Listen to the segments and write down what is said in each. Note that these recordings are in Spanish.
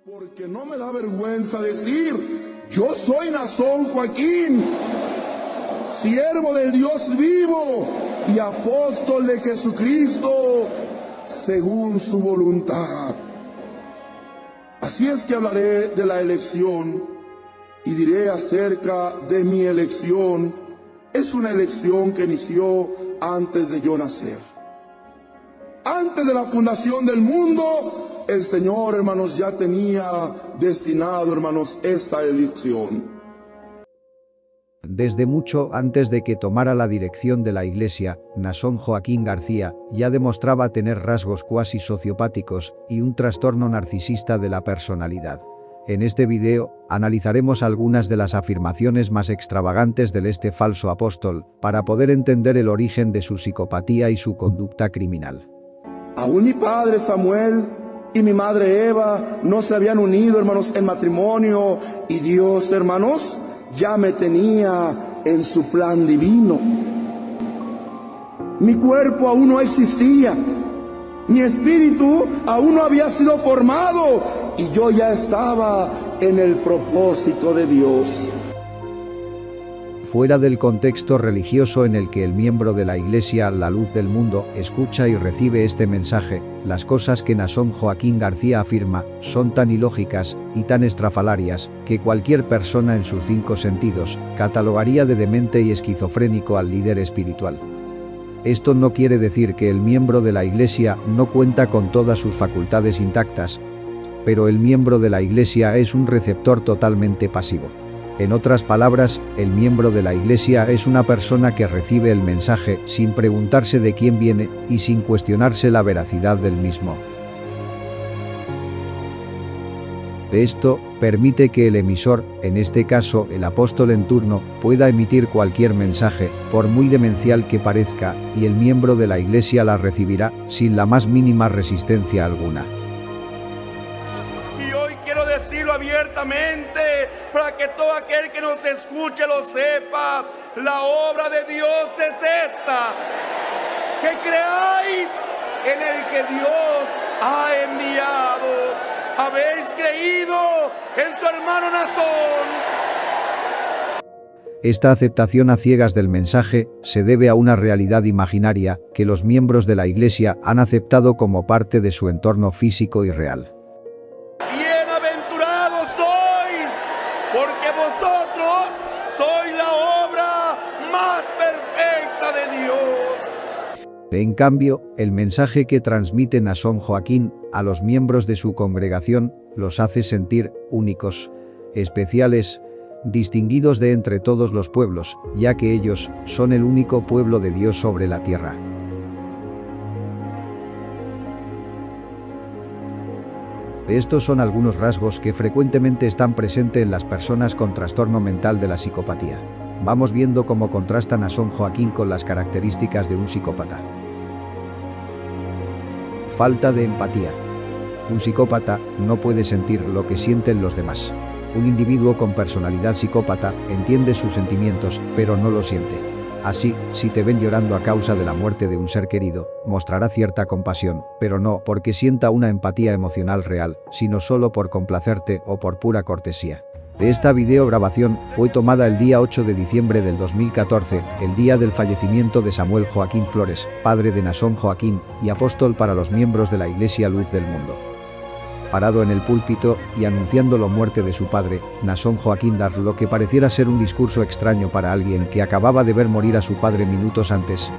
Porque no me da vergüenza decir, yo soy Naasón Joaquín, siervo del Dios vivo y apóstol de Jesucristo, según su voluntad. Así es que hablaré de la elección y diré acerca de mi elección. Es una elección que inició antes de yo nacer. Antes de la fundación del mundo, el Señor, hermanos, ya tenía destinado, hermanos, esta elección. Desde mucho antes de que tomara la dirección de la Iglesia, Naasón Joaquín García ya demostraba tener rasgos cuasi sociopáticos y un trastorno narcisista de la personalidad. En este video, analizaremos algunas de las afirmaciones más extravagantes de este falso apóstol, para poder entender el origen de su psicopatía y su conducta criminal. Aún mi padre Samuel y mi madre Eva no se habían unido, hermanos, en matrimonio, y Dios, hermanos, ya me tenía en su plan divino. Mi cuerpo aún no existía, mi espíritu aún no había sido formado, y yo ya estaba en el propósito de Dios. Fuera del contexto religioso en el que el miembro de la Iglesia, la luz del mundo, escucha y recibe este mensaje, las cosas que Naasón Joaquín García afirma son tan ilógicas y tan estrafalarias que cualquier persona en sus 5 sentidos catalogaría de demente y esquizofrénico al líder espiritual. Esto no quiere decir que el miembro de la Iglesia no cuenta con todas sus facultades intactas, pero el miembro de la Iglesia es un receptor totalmente pasivo. En otras palabras, el miembro de la Iglesia es una persona que recibe el mensaje sin preguntarse de quién viene y sin cuestionarse la veracidad del mismo. Esto permite que el emisor, en este caso el apóstol en turno, pueda emitir cualquier mensaje, por muy demencial que parezca, y el miembro de la Iglesia la recibirá sin la más mínima resistencia alguna. Y hoy quiero decirlo abiertamente, para que todo aquel que nos escuche lo sepa. La obra de Dios es esta: que creáis en el que Dios ha enviado. Habéis creído en su hermano Naasón. Esta aceptación a ciegas del mensaje se debe a una realidad imaginaria que los miembros de la Iglesia han aceptado como parte de su entorno físico y real. Bienaventurados sois, porque vosotros sois la obra más perfecta de Dios. En cambio, el mensaje que transmite Naasón Joaquín a los miembros de su congregación los hace sentir únicos, especiales, distinguidos de entre todos los pueblos, ya que ellos son el único pueblo de Dios sobre la tierra. Estos son algunos rasgos que frecuentemente están presentes en las personas con trastorno mental de la psicopatía. Vamos viendo cómo contrasta Naasón Joaquín con las características de un psicópata. Falta de empatía. Un psicópata no puede sentir lo que sienten los demás. Un individuo con personalidad psicópata entiende sus sentimientos, pero no los siente. Así, si te ven llorando a causa de la muerte de un ser querido, mostrará cierta compasión, pero no porque sienta una empatía emocional real, sino solo por complacerte o por pura cortesía. Esta videograbación fue tomada el día 8 de diciembre del 2014, el día del fallecimiento de Samuel Joaquín Flores, padre de Naasón Joaquín y apóstol para los miembros de la Iglesia Luz del Mundo. Parado en el púlpito y anunciando la muerte de su padre, Naasón Joaquín da lo que pareciera ser un discurso extraño para alguien que acababa de ver morir a su padre minutos antes.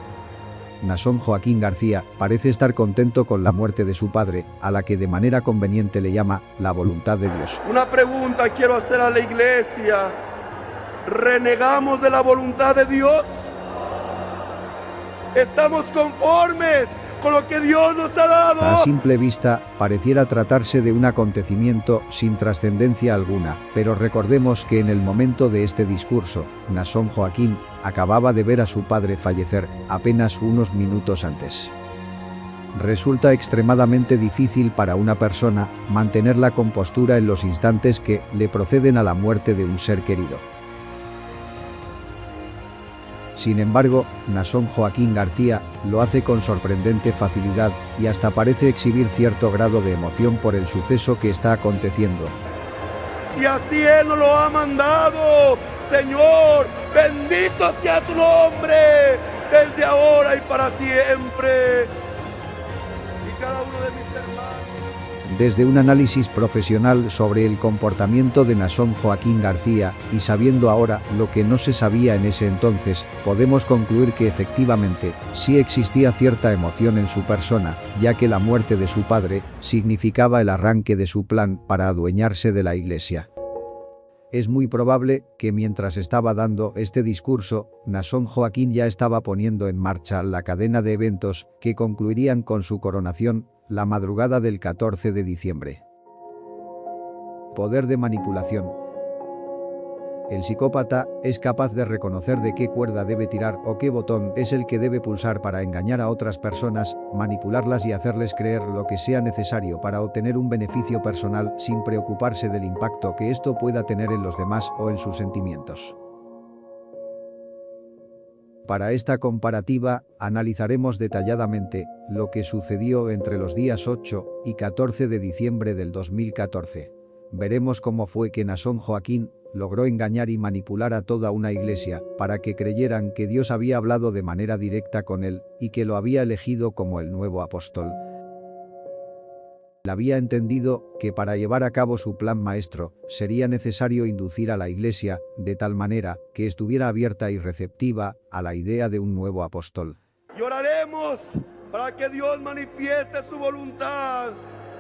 Naasón Joaquín García parece estar contento con la muerte de su padre, a la que de manera conveniente le llama la voluntad de Dios. Una pregunta quiero hacer a la iglesia: ¿renegamos de la voluntad de Dios? ¿Estamos conformes con lo que Dios nos ha dado? A simple vista, pareciera tratarse de un acontecimiento sin trascendencia alguna, pero recordemos que en el momento de este discurso, Naasón Joaquín acababa de ver a su padre fallecer apenas unos minutos antes. Resulta extremadamente difícil para una persona mantener la compostura en los instantes que le proceden a la muerte de un ser querido. Sin embargo, Naasón Joaquín García lo hace con sorprendente facilidad y hasta parece exhibir cierto grado de emoción por el suceso que está aconteciendo. Si así Él nos lo ha mandado, Señor, bendito sea tu nombre, desde ahora y para siempre. Y cada uno de mis hermanos. Desde un análisis profesional sobre el comportamiento de Naasón Joaquín García, y sabiendo ahora lo que no se sabía en ese entonces, podemos concluir que efectivamente sí existía cierta emoción en su persona, ya que la muerte de su padre significaba el arranque de su plan para adueñarse de la Iglesia. Es muy probable que mientras estaba dando este discurso, Naasón Joaquín ya estaba poniendo en marcha la cadena de eventos que concluirían con su coronación la madrugada del 14 de diciembre. Poder de manipulación. El psicópata es capaz de reconocer de qué cuerda debe tirar o qué botón es el que debe pulsar para engañar a otras personas, manipularlas y hacerles creer lo que sea necesario para obtener un beneficio personal sin preocuparse del impacto que esto pueda tener en los demás o en sus sentimientos. Para esta comparativa, analizaremos detalladamente lo que sucedió entre los días 8 y 14 de diciembre del 2014. Veremos cómo fue que Naasón Joaquín logró engañar y manipular a toda una iglesia para que creyeran que Dios había hablado de manera directa con él y que lo había elegido como el nuevo apóstol. Había entendido que para llevar a cabo su plan maestro sería necesario inducir a la Iglesia de tal manera que estuviera abierta y receptiva a la idea de un nuevo apóstol. Y oraremos para que Dios manifieste su voluntad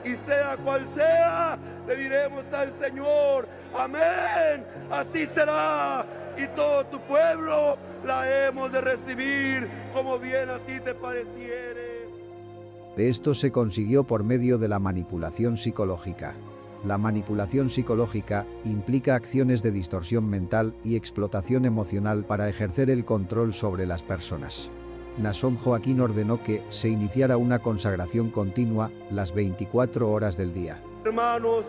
y sea cual sea, le diremos al Señor, amén, así será. Y todo tu pueblo la hemos de recibir como bien a ti te pareciere. De esto se consiguió por medio de la manipulación psicológica. La manipulación psicológica implica acciones de distorsión mental y explotación emocional para ejercer el control sobre las personas. Naasón Joaquín ordenó que se iniciara una consagración continua las 24 horas del día. Hermanos,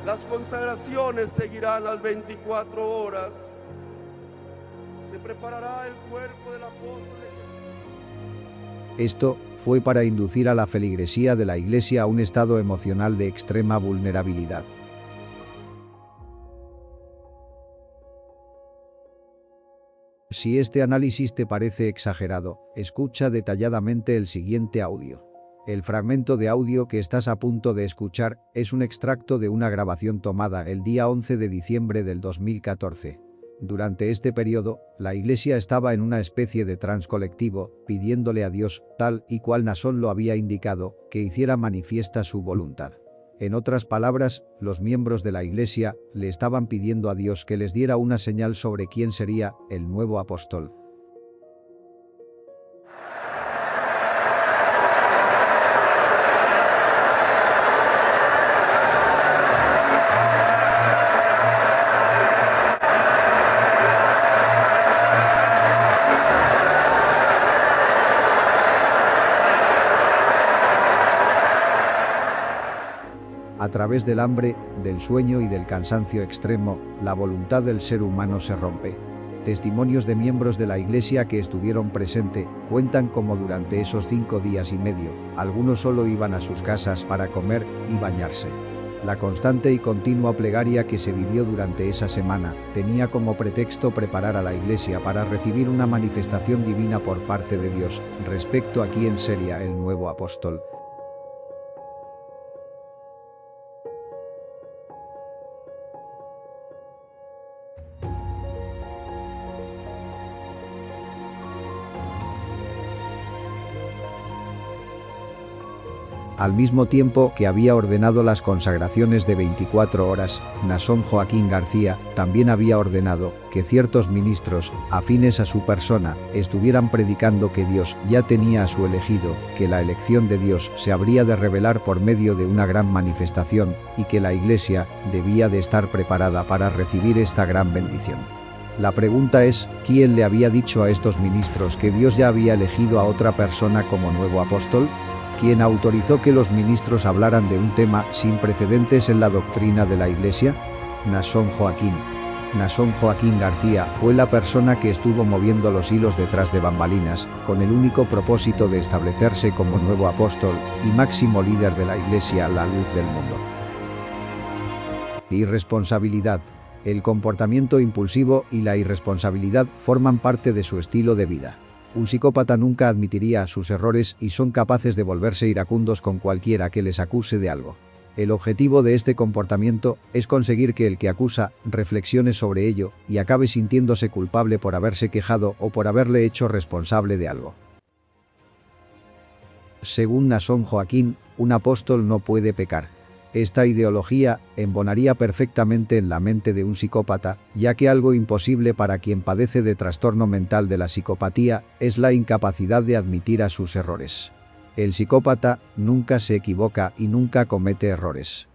las consagraciones seguirán las 24 horas. Se preparará el cuerpo del apóstol. Esto fue para inducir a la feligresía de la Iglesia a un estado emocional de extrema vulnerabilidad. Si este análisis te parece exagerado, escucha detalladamente el siguiente audio. El fragmento de audio que estás a punto de escuchar es un extracto de una grabación tomada el día 11 de diciembre del 2014. Durante este periodo, la Iglesia estaba en una especie de trance colectivo, pidiéndole a Dios, tal y cual Naasón lo había indicado, que hiciera manifiesta su voluntad. En otras palabras, los miembros de la Iglesia le estaban pidiendo a Dios que les diera una señal sobre quién sería el nuevo apóstol. A través del hambre, del sueño y del cansancio extremo, la voluntad del ser humano se rompe. Testimonios de miembros de la Iglesia que estuvieron presentes cuentan cómo durante esos 5 días y medio, algunos solo iban a sus casas para comer y bañarse. La constante y continua plegaria que se vivió durante esa semana tenía como pretexto preparar a la Iglesia para recibir una manifestación divina por parte de Dios respecto a quién sería el nuevo apóstol. Al mismo tiempo que había ordenado las consagraciones de 24 horas, Naasón Joaquín García también había ordenado que ciertos ministros, afines a su persona, estuvieran predicando que Dios ya tenía a su elegido, que la elección de Dios se habría de revelar por medio de una gran manifestación y que la Iglesia debía de estar preparada para recibir esta gran bendición. La pregunta es, ¿quién le había dicho a estos ministros que Dios ya había elegido a otra persona como nuevo apóstol? ¿Quién autorizó que los ministros hablaran de un tema sin precedentes en la doctrina de la Iglesia? Naasón Joaquín. Nason Joaquín García fue la persona que estuvo moviendo los hilos detrás de bambalinas, con el único propósito de establecerse como nuevo apóstol y máximo líder de la Iglesia, la luz del mundo. Irresponsabilidad. El comportamiento impulsivo y la irresponsabilidad forman parte de su estilo de vida. Un psicópata nunca admitiría sus errores y son capaces de volverse iracundos con cualquiera que les acuse de algo. El objetivo de este comportamiento es conseguir que el que acusa reflexione sobre ello y acabe sintiéndose culpable por haberse quejado o por haberle hecho responsable de algo. Según Nason Joaquín, un apóstol no puede pecar. Esta ideología embonaría perfectamente en la mente de un psicópata, ya que algo imposible para quien padece de trastorno mental de la psicopatía es la incapacidad de admitir a sus errores. El psicópata nunca se equivoca y nunca comete errores.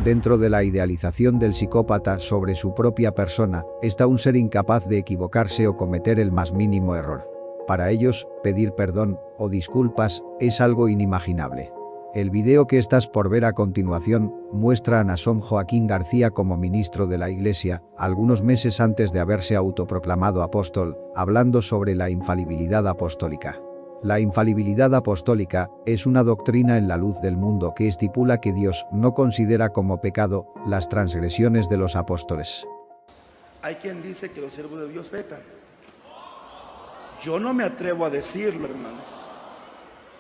Dentro de la idealización del psicópata sobre su propia persona está un ser incapaz de equivocarse o cometer el más mínimo error. Para ellos, pedir perdón o disculpas es algo inimaginable. El video que estás por ver a continuación muestra a Nason Joaquín García como ministro de la Iglesia, algunos meses antes de haberse autoproclamado apóstol, hablando sobre la infalibilidad apostólica. La infalibilidad apostólica es una doctrina en la luz del mundo que estipula que Dios no considera como pecado las transgresiones de los apóstoles. Hay quien dice que los siervos de Dios pecan. Yo no me atrevo a decirlo, hermanos,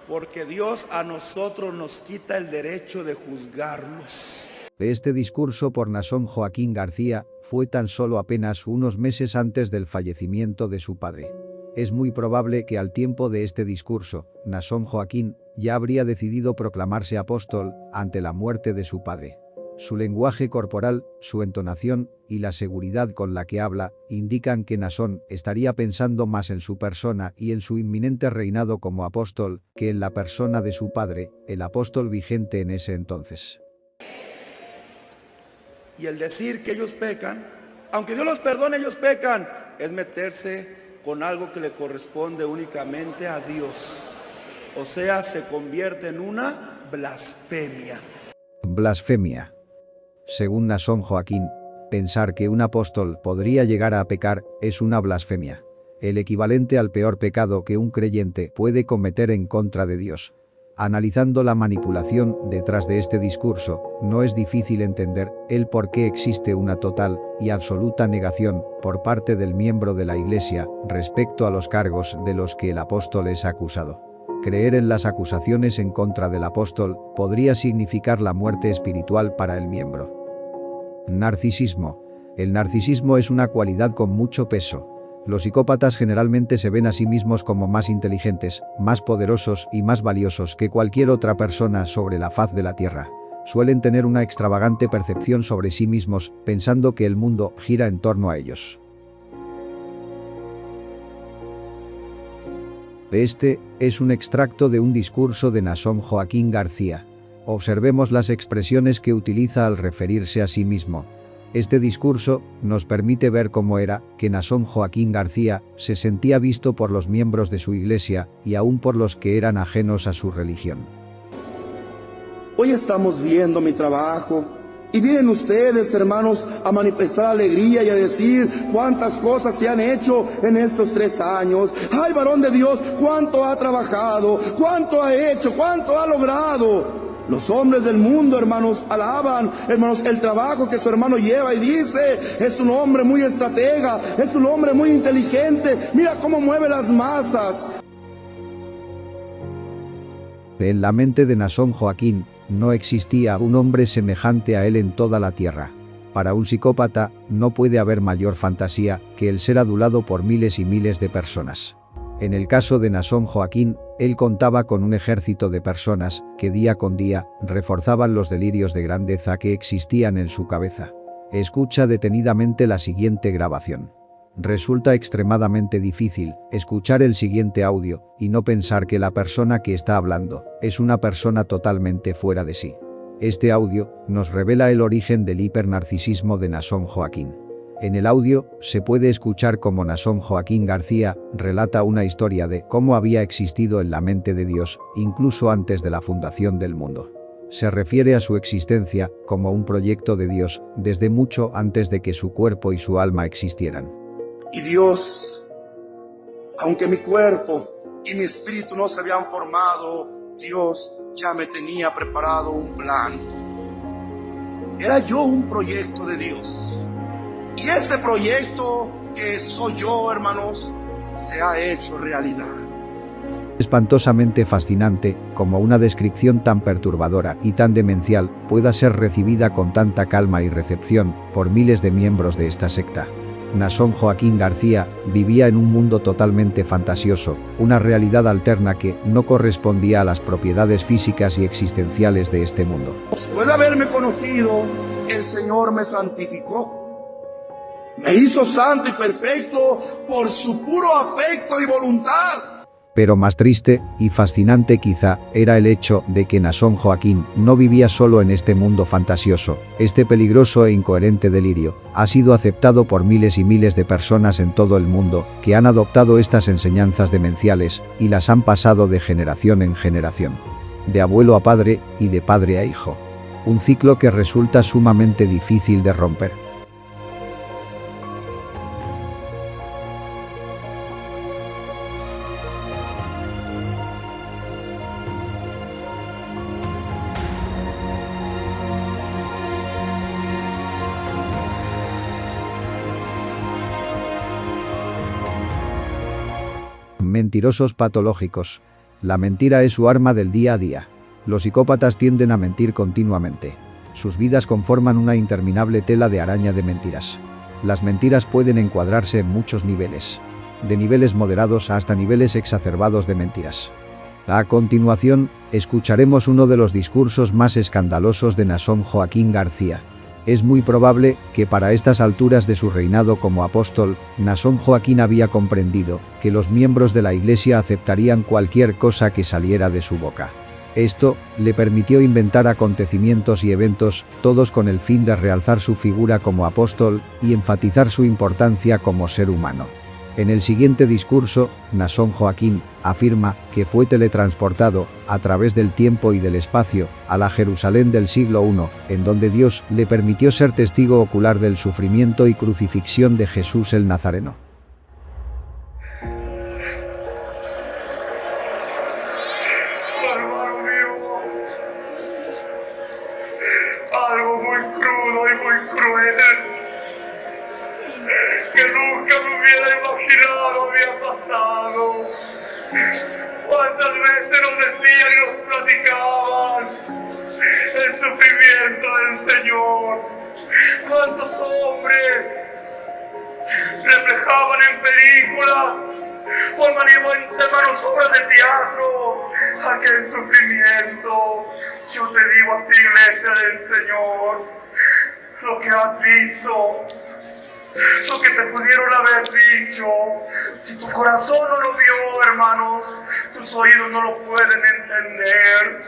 porque Dios a nosotros nos quita el derecho de juzgarlos. Este discurso por Nason Joaquín García fue tan solo apenas unos meses antes del fallecimiento de su padre. Es muy probable que al tiempo de este discurso, Nason Joaquín ya habría decidido proclamarse apóstol ante la muerte de su padre. Su lenguaje corporal, su entonación y la seguridad con la que habla indican que Nason estaría pensando más en su persona y en su inminente reinado como apóstol que en la persona de su padre, el apóstol vigente en ese entonces. Y el decir que ellos pecan, aunque Dios los perdone, ellos pecan, es meterse con algo que le corresponde únicamente a Dios. O sea, se convierte en una blasfemia. Blasfemia. Según Nason Joaquín, pensar que un apóstol podría llegar a pecar es una blasfemia, el equivalente al peor pecado que un creyente puede cometer en contra de Dios. Analizando la manipulación detrás de este discurso, no es difícil entender el por qué existe una total y absoluta negación por parte del miembro de la Iglesia respecto a los cargos de los que el apóstol es acusado. Creer en las acusaciones en contra del apóstol podría significar la muerte espiritual para el miembro. Narcisismo. El narcisismo es una cualidad con mucho peso. Los psicópatas generalmente se ven a sí mismos como más inteligentes, más poderosos y más valiosos que cualquier otra persona sobre la faz de la tierra. Suelen tener una extravagante percepción sobre sí mismos, pensando que el mundo gira en torno a ellos. Este es un extracto de un discurso de Nason Joaquín García. Observemos las expresiones que utiliza al referirse a sí mismo. Este discurso nos permite ver cómo era que Nason Joaquín García se sentía visto por los miembros de su iglesia y aún por los que eran ajenos a su religión. Hoy estamos viendo mi trabajo y vienen ustedes, hermanos, a manifestar alegría y a decir cuántas cosas se han hecho en estos 3 años. ¡Ay, varón de Dios! ¡Cuánto ha trabajado! ¡Cuánto ha hecho! ¡Cuánto ha logrado! Los hombres del mundo, hermanos, alaban, hermanos, el trabajo que su hermano lleva y dice, es un hombre muy estratega, es un hombre muy inteligente, mira cómo mueve las masas. En la mente de Nason Joaquín no existía un hombre semejante a él en toda la tierra. Para un psicópata no puede haber mayor fantasía que el ser adulado por miles y miles de personas. En el caso de Nason Joaquín, él contaba con un ejército de personas que día con día reforzaban los delirios de grandeza que existían en su cabeza. Escucha detenidamente la siguiente grabación. Resulta extremadamente difícil escuchar el siguiente audio y no pensar que la persona que está hablando es una persona totalmente fuera de sí. Este audio nos revela el origen del hipernarcisismo de Nason Joaquín. En el audio se puede escuchar cómo Nason Joaquín García relata una historia de cómo había existido en la mente de Dios, incluso antes de la fundación del mundo. se refiere a su existencia como un proyecto de Dios desde mucho antes de que su cuerpo y su alma existieran. Y Dios, aunque mi cuerpo y mi espíritu no se habían formado, Dios ya me tenía preparado un plan. Era yo un proyecto de Dios. Y este proyecto que soy yo, hermanos, se ha hecho realidad. Espantosamente fascinante como una descripción tan perturbadora y tan demencial pueda ser recibida con tanta calma y recepción por miles de miembros de esta secta. Naasón Joaquín García vivía en un mundo totalmente fantasioso, una realidad alterna que no correspondía a las propiedades físicas y existenciales de este mundo. Después de haberme conocido, el Señor me santificó. Me hizo santo y perfecto por su puro afecto y voluntad. Pero más triste y fascinante quizá era el hecho de que Naasón Joaquín no vivía solo en este mundo fantasioso. Este peligroso e incoherente delirio ha sido aceptado por miles y miles de personas en todo el mundo que han adoptado estas enseñanzas demenciales y las han pasado de generación en generación, de abuelo a padre y de padre a hijo. Un ciclo que resulta sumamente difícil de romper. Mentirosos patológicos. La mentira es su arma del día a día. Los psicópatas tienden a mentir continuamente. Sus vidas conforman una interminable tela de araña de mentiras. Las mentiras pueden encuadrarse en muchos niveles, de niveles moderados hasta niveles exacerbados de mentiras. A continuación, escucharemos uno de los discursos más escandalosos de Naasón Joaquín García. Es muy probable que para estas alturas de su reinado como apóstol, Naasón Joaquín había comprendido que los miembros de la Iglesia aceptarían cualquier cosa que saliera de su boca. Esto le permitió inventar acontecimientos y eventos, todos con el fin de realzar su figura como apóstol y enfatizar su importancia como ser humano. En el siguiente discurso, Naasón Joaquín afirma que fue teletransportado a través del tiempo y del espacio a la Jerusalén del siglo I, en donde Dios le permitió ser testigo ocular del sufrimiento y crucifixión de Jesús el Nazareno. Hermano mío, algo muy crudo y muy cruel que nunca me hubiera imaginado había pasado. ¿Cuántas veces nos decían y nos platicaban el sufrimiento del Señor? ¿Cuántos hombres reflejaban en películas o en hermanos obras de teatro aquel sufrimiento? Yo te digo a ti, iglesia del Señor, lo que has visto, lo que te pudieron haber dicho, si tu corazón no lo vio, hermanos, tus oídos no lo pueden entender.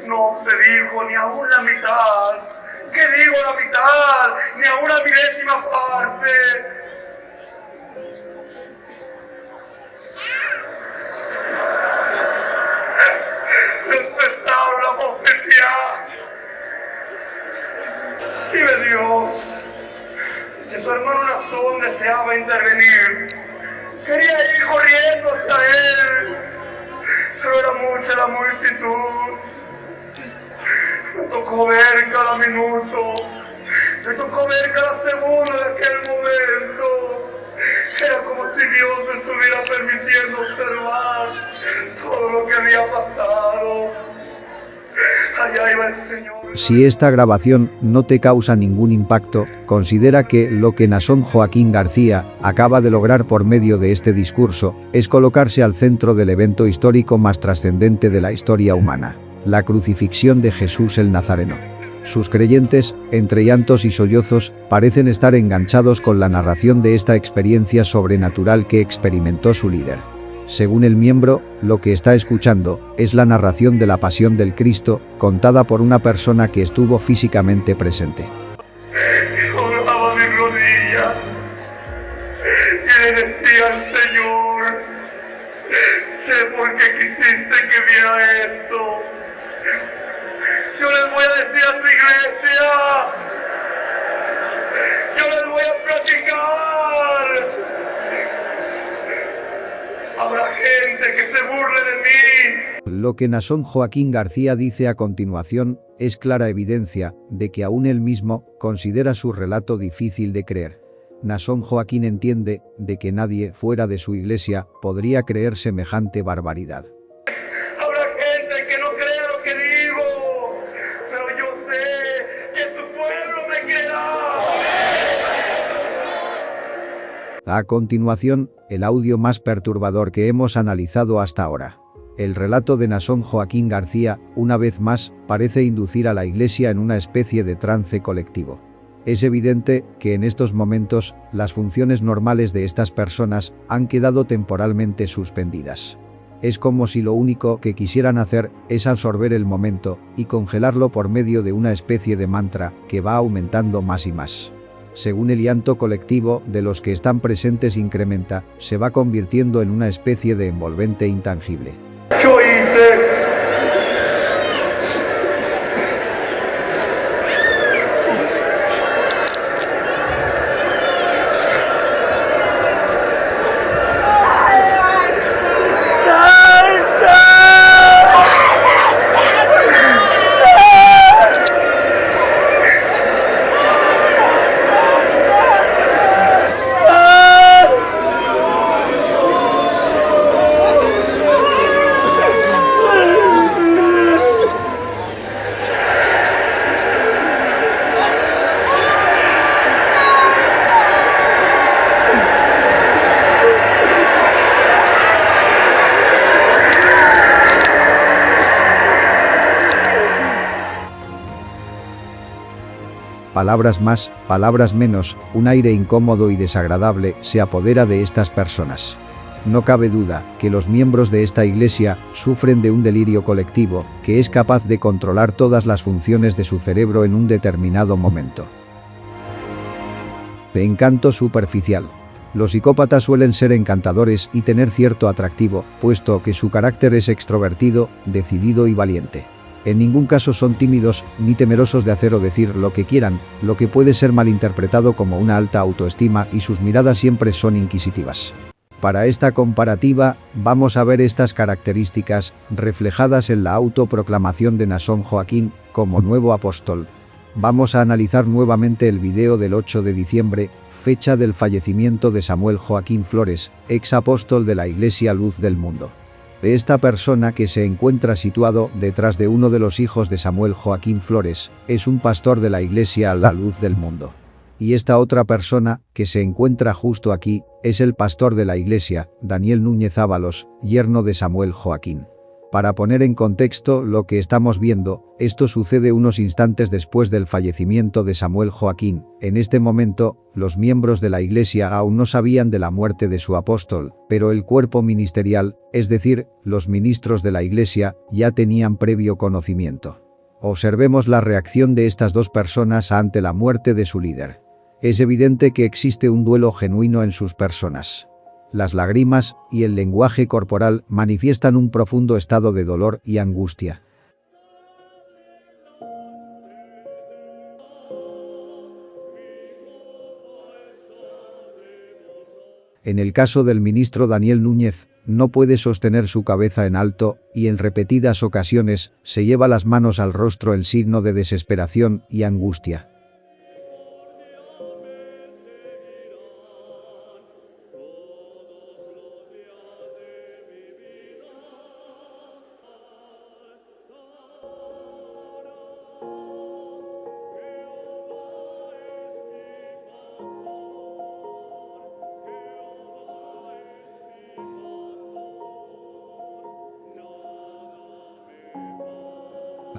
No se dijo ni aún la mitad. ¿Qué digo la mitad? Ni aún una milésima parte. Empezaron a bofetear. Vive Dios. Que su hermano Naasón deseaba intervenir. Quería ir corriendo hacia él, pero era mucha la multitud. Me tocó ver cada minuto, me tocó ver cada segundo de aquel momento. Era como si Dios me estuviera permitiendo observar todo lo que había pasado. Allá iba el Señor. Si esta grabación no te causa ningún impacto, considera que lo que Naasón Joaquín García acaba de lograr por medio de este discurso es colocarse al centro del evento histórico más trascendente de la historia humana, la crucifixión de Jesús el Nazareno. Sus creyentes, entre llantos y sollozos, parecen estar enganchados con la narración de esta experiencia sobrenatural que experimentó su líder. Según el miembro, lo que está escuchando es la narración de la pasión del Cristo, contada por una persona que estuvo físicamente presente. Doblaba mis rodillas y le decía al Señor, sé por qué quisiste que viera esto. Yo les voy a decir a tu iglesia. Yo les voy a platicar. Habrá gente que se burle de mí. Lo que Naasón Joaquín García dice a continuación es clara evidencia de que aún él mismo considera su relato difícil de creer. Naasón Joaquín entiende de que nadie fuera de su iglesia podría creer semejante barbaridad. Habrá gente que no cree lo que digo, pero yo sé que tu pueblo me creerá. A continuación, el audio más perturbador que hemos analizado hasta ahora. El relato de Naasón Joaquín García, una vez más, parece inducir a la Iglesia en una especie de trance colectivo. Es evidente que en estos momentos, las funciones normales de estas personas han quedado temporalmente suspendidas. Es como si lo único que quisieran hacer es absorber el momento y congelarlo por medio de una especie de mantra que va aumentando más y más. Según el llanto colectivo de los que están presentes incrementa, se va convirtiendo en una especie de envolvente intangible. Yo hice. Palabras más, palabras menos, un aire incómodo y desagradable se apodera de estas personas. No cabe duda que los miembros de esta iglesia sufren de un delirio colectivo que es capaz de controlar todas las funciones de su cerebro en un determinado momento. De encanto superficial. Los psicópatas suelen ser encantadores y tener cierto atractivo, puesto que su carácter es extrovertido, decidido y valiente. En ningún caso son tímidos ni temerosos de hacer o decir lo que quieran, lo que puede ser malinterpretado como una alta autoestima, y sus miradas siempre son inquisitivas. Para esta comparativa, vamos a ver estas características reflejadas en la autoproclamación de Naasón Joaquín como nuevo apóstol. Vamos a analizar nuevamente el video del 8 de diciembre, fecha del fallecimiento de Samuel Joaquín Flores, ex apóstol de la Iglesia Luz del Mundo. De esta persona que se encuentra situado detrás de uno de los hijos de Samuel Joaquín Flores, es un pastor de la Iglesia La Luz del Mundo. Y esta otra persona, que se encuentra justo aquí, es el pastor de la Iglesia, Daniel Núñez Ábalos, yerno de Samuel Joaquín. Para poner en contexto lo que estamos viendo, esto sucede unos instantes después del fallecimiento de Samuel Joaquín. En este momento, los miembros de la Iglesia aún no sabían de la muerte de su apóstol, pero el cuerpo ministerial, es decir, los ministros de la Iglesia, ya tenían previo conocimiento. Observemos la reacción de estas dos personas ante la muerte de su líder. Es evidente que existe un duelo genuino en sus personas. Las lágrimas y el lenguaje corporal manifiestan un profundo estado de dolor y angustia. En el caso del ministro Daniel Núñez, no puede sostener su cabeza en alto y en repetidas ocasiones se lleva las manos al rostro en signo de desesperación y angustia.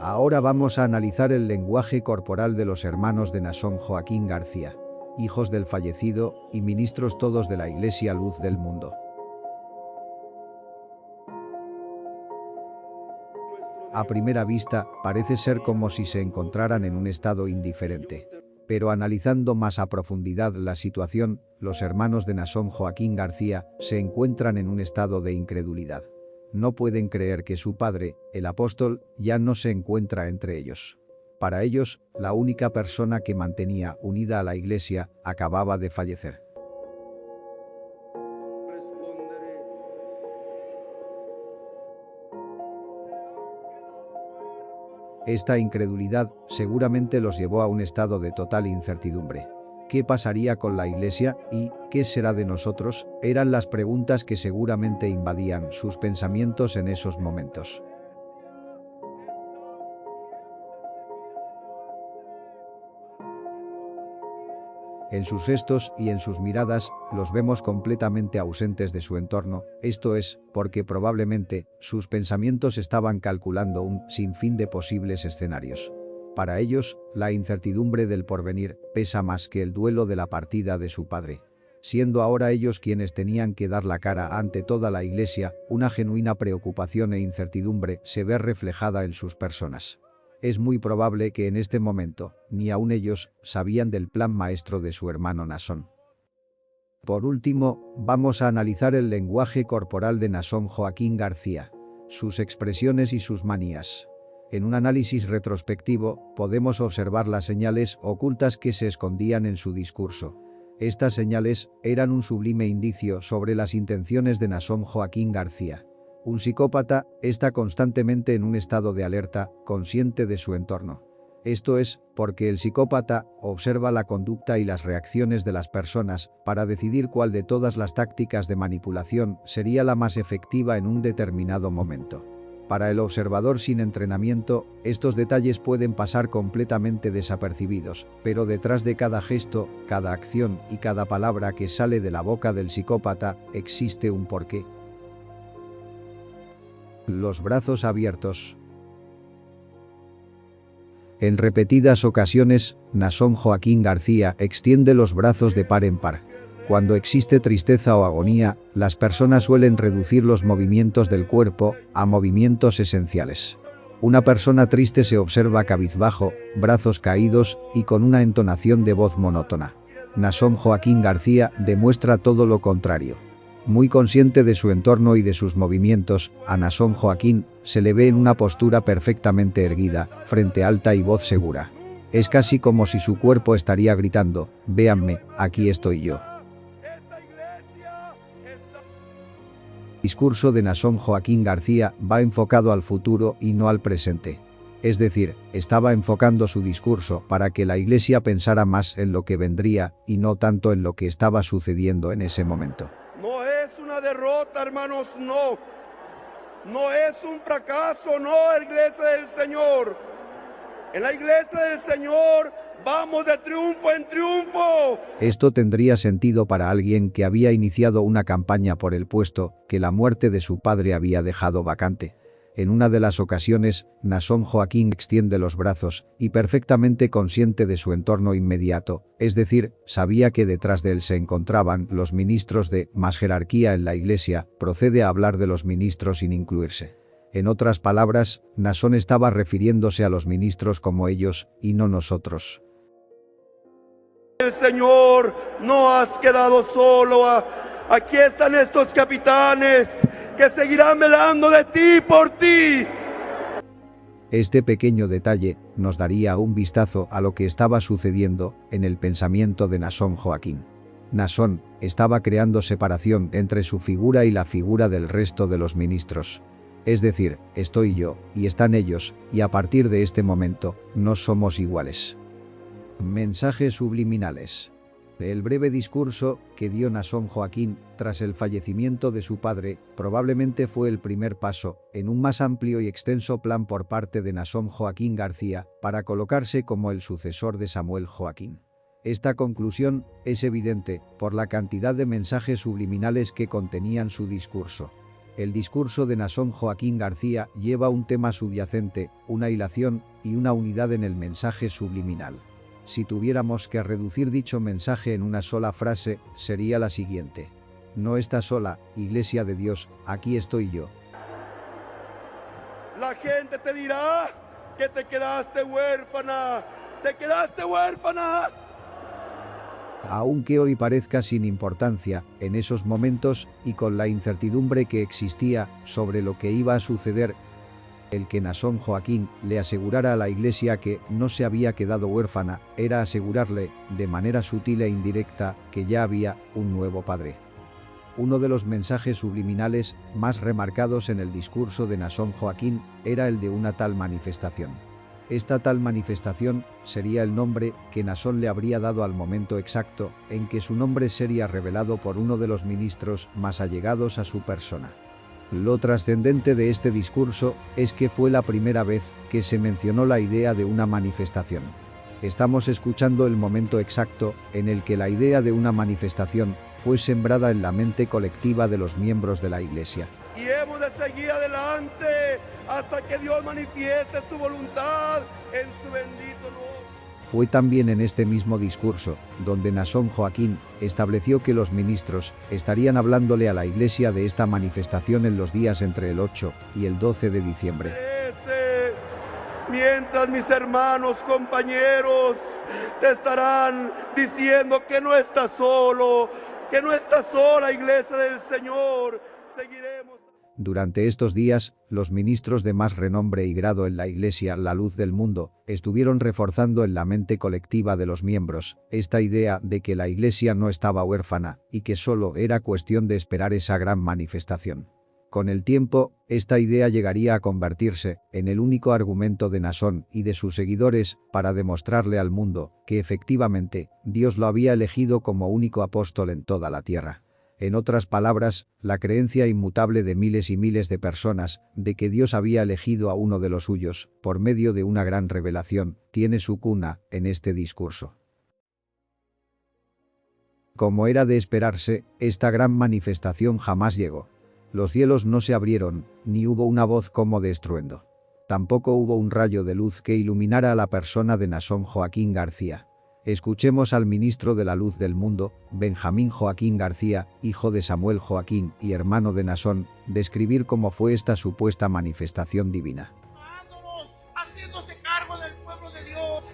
Ahora vamos a analizar el lenguaje corporal de los hermanos de Naasón Joaquín García, hijos del fallecido y ministros todos de la Iglesia Luz del Mundo. A primera vista, parece ser como si se encontraran en un estado indiferente. Pero analizando más a profundidad la situación, los hermanos de Naasón Joaquín García se encuentran en un estado de incredulidad. no pueden creer que su padre, el apóstol, ya no se encuentra entre ellos. Para ellos, la única persona que mantenía unida a la Iglesia acababa de fallecer. Esta incredulidad seguramente los llevó a un estado de total incertidumbre. ¿Qué pasaría con la Iglesia y qué será de nosotros? Eran las preguntas que seguramente invadían sus pensamientos en esos momentos. En sus gestos y en sus miradas los vemos completamente ausentes de su entorno, esto es, porque probablemente sus pensamientos estaban calculando un sinfín de posibles escenarios. Para ellos, la incertidumbre del porvenir pesa más que el duelo de la partida de su padre. Siendo ahora ellos quienes tenían que dar la cara ante toda la Iglesia, una genuina preocupación e incertidumbre se ve reflejada en sus personas. Es muy probable que en este momento, ni aun ellos, sabían del plan maestro de su hermano Naasón. Por último, vamos a analizar el lenguaje corporal de Naasón Joaquín García, sus expresiones y sus manías. En un análisis retrospectivo, podemos observar las señales ocultas que se escondían en su discurso. Estas señales eran un sublime indicio sobre las intenciones de Naasón Joaquín García. Un psicópata está constantemente en un estado de alerta, consciente de su entorno. Esto es, porque el psicópata observa la conducta y las reacciones de las personas para decidir cuál de todas las tácticas de manipulación sería la más efectiva en un determinado momento. Para el observador sin entrenamiento, estos detalles pueden pasar completamente desapercibidos, pero detrás de cada gesto, cada acción y cada palabra que sale de la boca del psicópata, existe un porqué. Los brazos abiertos. En repetidas ocasiones, Naasón Joaquín García extiende los brazos de par en par. Cuando existe tristeza o agonía, las personas suelen reducir los movimientos del cuerpo a movimientos esenciales. Una persona triste se observa cabizbajo, brazos caídos y con una entonación de voz monótona. Naasón Joaquín García demuestra todo lo contrario. Muy consciente de su entorno y de sus movimientos, a Naasón Joaquín se le ve en una postura perfectamente erguida, frente alta y voz segura. Es casi como si su cuerpo estaría gritando: «Véanme, aquí estoy yo». El discurso de Naasón Joaquín García va enfocado al futuro y no al presente. Es decir, estaba enfocando su discurso para que la Iglesia pensara más en lo que vendría y no tanto en lo que estaba sucediendo en ese momento. No es una derrota, hermanos, no. No es un fracaso, no, Iglesia del Señor. En la Iglesia del Señor vamos de triunfo en triunfo. Esto tendría sentido para alguien que había iniciado una campaña por el puesto que la muerte de su padre había dejado vacante. En una de las ocasiones, Naasón Joaquín extiende los brazos y, perfectamente consciente de su entorno inmediato, es decir, sabía que detrás de él se encontraban los ministros de más jerarquía en la Iglesia, procede a hablar de los ministros sin incluirse. En otras palabras, Naasón estaba refiriéndose a los ministros como ellos y no nosotros. El Señor, no has quedado solo. Aquí están estos capitanes que seguirán velando de ti por ti. Este pequeño detalle nos daría un vistazo a lo que estaba sucediendo en el pensamiento de Naasón Joaquín. Naasón estaba creando separación entre su figura y la figura del resto de los ministros. Es decir, estoy yo y están ellos, y a partir de este momento no somos iguales. Mensajes subliminales. El breve discurso que dio Naasón Joaquín tras el fallecimiento de su padre probablemente fue el primer paso en un más amplio y extenso plan por parte de Naasón Joaquín García para colocarse como el sucesor de Samuel Joaquín. Esta conclusión es evidente por la cantidad de mensajes subliminales que contenían su discurso. El discurso de Naasón Joaquín García lleva un tema subyacente, una hilación y una unidad en el mensaje subliminal. Si tuviéramos que reducir dicho mensaje en una sola frase, sería la siguiente: no estás sola, Iglesia de Dios, aquí estoy yo. La gente te dirá que te quedaste huérfana. ¡Te quedaste huérfana! Aunque hoy parezca sin importancia, en esos momentos, y con la incertidumbre que existía sobre lo que iba a suceder, el que Naasón Joaquín le asegurara a la Iglesia que no se había quedado huérfana, era asegurarle, de manera sutil e indirecta, que ya había un nuevo padre. Uno de los mensajes subliminales más remarcados en el discurso de Naasón Joaquín era el de una tal manifestación. Esta tal manifestación sería el nombre que Naasón le habría dado al momento exacto en que su nombre sería revelado por uno de los ministros más allegados a su persona. Lo trascendente de este discurso es que fue la primera vez que se mencionó la idea de una manifestación. Estamos escuchando el momento exacto en el que la idea de una manifestación fue sembrada en la mente colectiva de los miembros de la Iglesia. Y hemos de seguir adelante hasta que Dios manifieste su voluntad en su bendito nombre. Fue también en este mismo discurso donde Naasón Joaquín estableció que los ministros estarían hablándole a la Iglesia de esta manifestación en los días entre el 8 y el 12 de diciembre. Mientras mis hermanos, compañeros, te estarán diciendo que no estás solo, que no estás sola, Iglesia del Señor, seguiremos. Durante estos días, los ministros de más renombre y grado en la Iglesia, la luz del mundo, estuvieron reforzando en la mente colectiva de los miembros esta idea de que la Iglesia no estaba huérfana y que solo era cuestión de esperar esa gran manifestación. Con el tiempo, esta idea llegaría a convertirse en el único argumento de Naasón y de sus seguidores para demostrarle al mundo que efectivamente Dios lo había elegido como único apóstol en toda la tierra. En otras palabras, la creencia inmutable de miles y miles de personas de que Dios había elegido a uno de los suyos, por medio de una gran revelación, tiene su cuna en este discurso. Como era de esperarse, esta gran manifestación jamás llegó. Los cielos no se abrieron, ni hubo una voz como de estruendo. Tampoco hubo un rayo de luz que iluminara a la persona de Naasón Joaquín García. Escuchemos al ministro de la luz del mundo, Benjamín Joaquín García, hijo de Samuel Joaquín y hermano de Naasón, describir cómo fue esta supuesta manifestación divina. Haciéndose cargo del pueblo de Dios.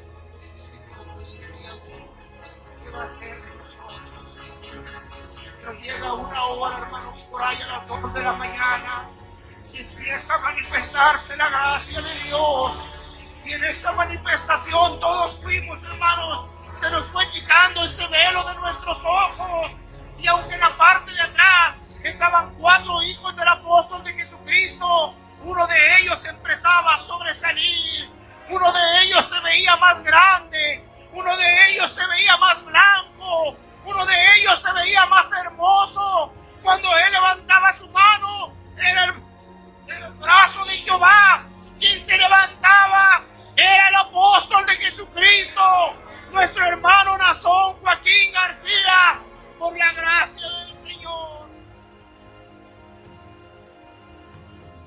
¿Qué va a hacer de nosotros? Pero llega una hora, hermanos, por ahí a las 2 de la mañana y empieza a manifestarse la gracia de Dios. Y en esa manifestación todos fuimos, hermanos, se nos fue quitando ese velo de nuestros ojos. Y aunque en la parte de atrás estaban 4 hijos del apóstol de Jesucristo, uno de ellos empezaba a sobresalir, uno de ellos se veía más grande, uno de ellos se veía más blanco, uno de ellos se veía más hermoso. Cuando él levantaba su mano, era el brazo de Jehová. Quien se levantaba era el apóstol de Jesucristo, nuestro hermano Naasón Joaquín García, por la gracia del Señor.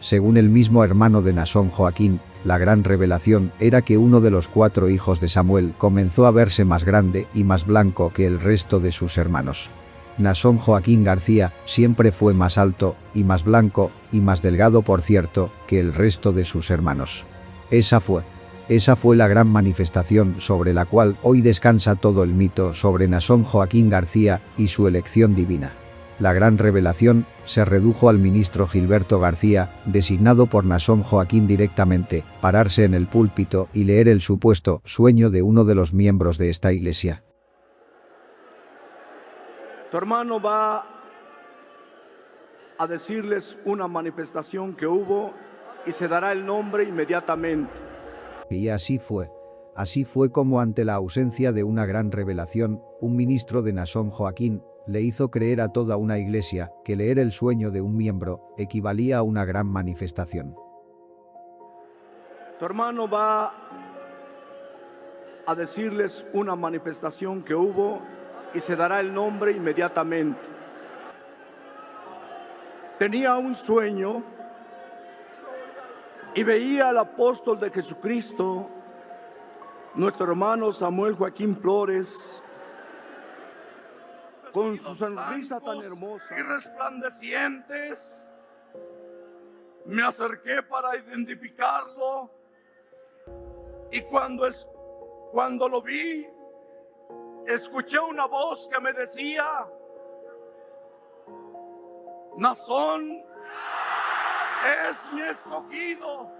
Según el mismo hermano de Naasón Joaquín, la gran revelación era que uno de los 4 hijos de Samuel comenzó a verse más grande y más blanco que el resto de sus hermanos. Naasón Joaquín García siempre fue más alto y más blanco y más delgado, por cierto, que el resto de sus hermanos. Esa fue la gran manifestación sobre la cual hoy descansa todo el mito sobre Naasón Joaquín García y su elección divina. La gran revelación se redujo al ministro Gilberto García, designado por Naasón Joaquín directamente, pararse en el púlpito y leer el supuesto sueño de uno de los miembros de esta iglesia. Tu hermano va a decirles una manifestación que hubo y se dará el nombre inmediatamente. Y así fue como ante la ausencia de una gran revelación, un ministro de Naasón Joaquín le hizo creer a toda una iglesia que leer el sueño de un miembro equivalía a una gran manifestación. Tu hermano va a decirles una manifestación que hubo y se dará el nombre inmediatamente. Tenía un sueño y veía al apóstol de Jesucristo, nuestro hermano Samuel Joaquín Flores, con su sonrisa tan hermosa y resplandecientes. Me acerqué para identificarlo y cuando lo vi, escuché una voz que me decía: Naasón es mi escogido.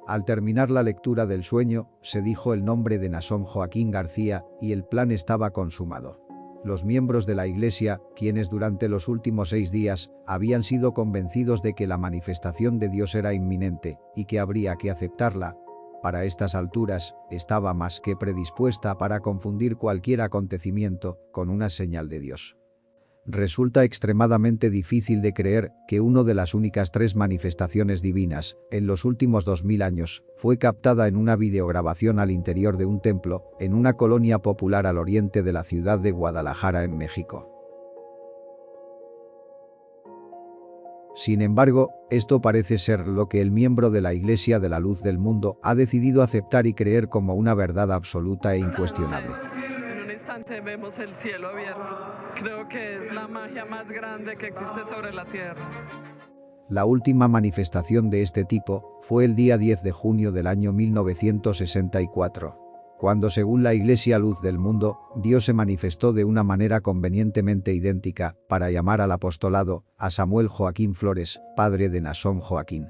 Al terminar la lectura del sueño, se dijo el nombre de Naasón Joaquín García y el plan estaba consumado. Los miembros de la Iglesia, quienes durante los últimos 6 días habían sido convencidos de que la manifestación de Dios era inminente y que habría que aceptarla, para estas alturas estaba más que predispuesta para confundir cualquier acontecimiento con una señal de Dios. Resulta extremadamente difícil de creer que una de las únicas 3 manifestaciones divinas en los últimos 2000 años fue captada en una videograbación al interior de un templo en una colonia popular al oriente de la ciudad de Guadalajara, en México. Sin embargo, esto parece ser lo que el miembro de la Iglesia de la Luz del Mundo ha decidido aceptar y creer como una verdad absoluta e incuestionable. Vemos el cielo abierto. Creo que es la magia más grande que existe sobre la tierra. La última manifestación de este tipo fue el día 10 de junio del año 1964, cuando, según la Iglesia Luz del Mundo, Dios se manifestó de una manera convenientemente idéntica para llamar al apostolado a Samuel Joaquín Flores, padre de Naasón Joaquín.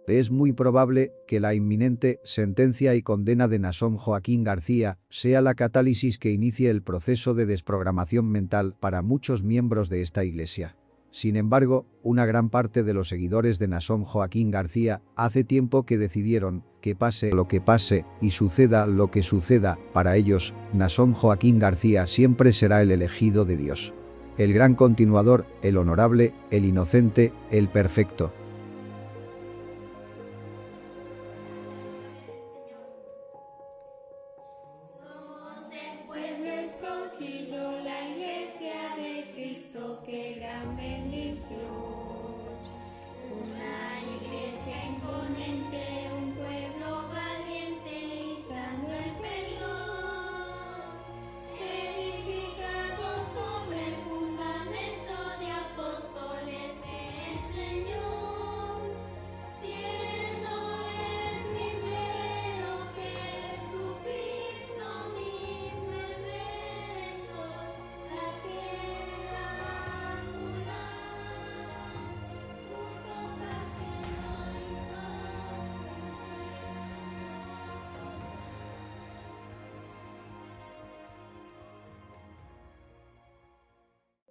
Es muy probable que la inminente sentencia y condena de Naasón Joaquín García sea la catálisis que inicie el proceso de desprogramación mental para muchos miembros de esta Iglesia. Sin embargo, una gran parte de los seguidores de Naasón Joaquín García hace tiempo que decidieron que pase lo que pase y suceda lo que suceda, para ellos, Naasón Joaquín García siempre será el elegido de Dios. El gran continuador, el honorable, el inocente, el perfecto,